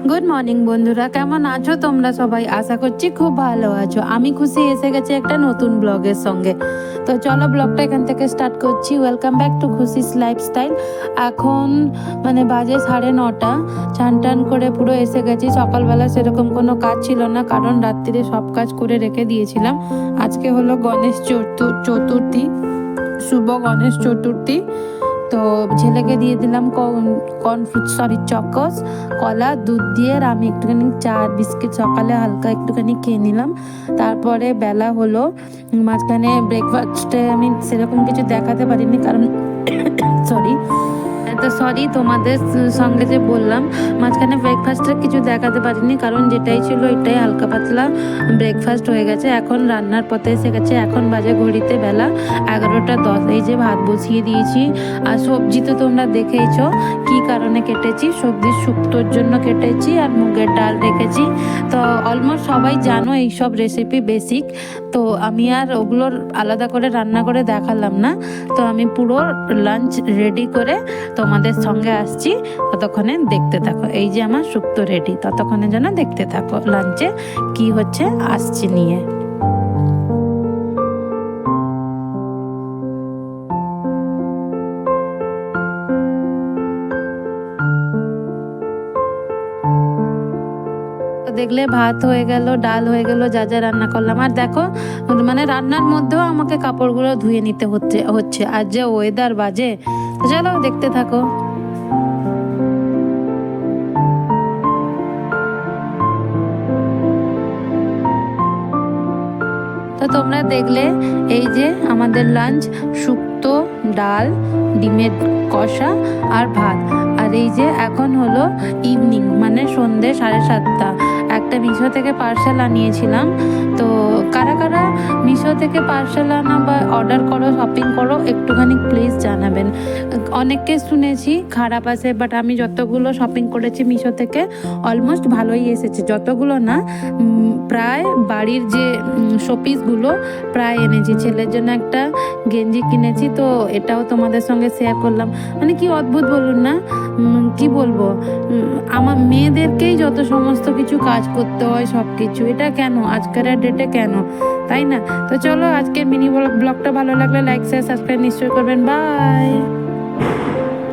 Good morning বন্ধুরা, কেমন আছো তোমরা সবাই? আশা করছি খুব ভালো আছো। আমি খুশি এসে গেছি একটা নতুন ব্লগের সঙ্গে। তো চলো ব্লগটা এখান থেকে স্টার্ট করছি। Welcome back to Khushi's lifestyle. এখন বাজে 9:30। চান টান করে পুরো এসে গেছি। সকালবেলা সেরকম কোনো কাজ ছিল না, কারণ রাত্রিরে সব কাজ করে রেখে দিয়েছিলাম। আজকে হলো গণেশ চতুর্থী, শুভ গণেশ চতুর্থী। তো ছেলেকে দিয়ে দিলাম চকোস, কলা, দুধ দিয়ে। আর আমি একটুখানি চা আর বিস্কিট সকালে হালকা একটুখানি খেয়ে নিলাম। তারপরে বেলা হলো, মাঝখানে ব্রেকফাস্টে আমি সেরকম কিছু দেখাতে পারিনি, কারণ সরি তোমাদের সঙ্গে যে বললাম, মাঝখানে ব্রেকফাস্টের কিছু দেখাতে পারিনি, কারণ যেটাই ছিল এটাই হালকা পাতলা ব্রেকফাস্ট হয়ে গেছে। এখন রান্নার পথে এসে গেছে। এখন বাজে ঘড়িতে বেলা 11:10। এই যে ভাত বসিয়ে দিয়েছি। আর সবজি তো তোমরা দেখেইছো কি কারণে কেটেছি। সবজি শুক্তোর জন্য কেটেছি, আর মুগের ডাল রেখেছি। তো অলমোস্ট সবাই জানো এইসব রেসিপি বেসিক, তো আমি আর ওগুলোর আলাদা করে রান্না করে দেখালাম না। তো আমি পুরো লাঞ্চ রেডি করে তোমাদের সঙ্গে আসছি, ততক্ষণে দেখতে থাকো। এই যে আমার শুক্তো রেডি, ততক্ষণে যেন দেখতে থাকো লাঞ্চে কি হচ্ছে আসছি নিয়ে। দেখলে ভাত হয়ে গেল, ডাল হয়ে গেল, যা যা রান্না করলাম। আর দেখো রান্নার মধ্যেও আমাকে কাপড়গুলো ধুয়ে নিতে হচ্ছে। আর যে ওয়েদার বাজে, তো চলো দেখতে থাকো। তো তোমরা দেখলে এই যে আমাদের লাঞ্চ, শুক্তো, ডাল, ডিমের কষা আর ভাত। আর এই যে এখন হলো ইভিনিং, সন্ধে 7:30। একটা মিশো থেকে পার্সেল আনিয়েছিলাম। তো কারা কারা মিশো থেকে পার্সেল আনা বা অর্ডার করো, শপিং করো, একটুখানি প্লিজ জানাবেন। অনেককে শুনেছি খারাপ আছে, বাট আমি যতগুলো শপিং করেছি মিশো থেকে অলমোস্ট ভালোই এসেছে। যতগুলো না, প্রায় বাড়ির যে শোপিসগুলো প্রায় এনেছি। ছেলের জন্য একটা গেঞ্জি কিনেছি, তো এটাও তোমাদের সঙ্গে শেয়ার করলাম। কি অদ্ভুত বলুন না, কি বলবো, আমার মেয়েদেরকেই যত সমস্ত কিছু কাজ করতে হয় সব কিছু, এটা কেন আজকের ডেটে কেন, তাই না? তো চলো আজকের মিনি ব্লগটা ভালো লাগলে লাইক শেয়ার সাবস্ক্রাইব নিশ্চয়ই করবেন। বাই।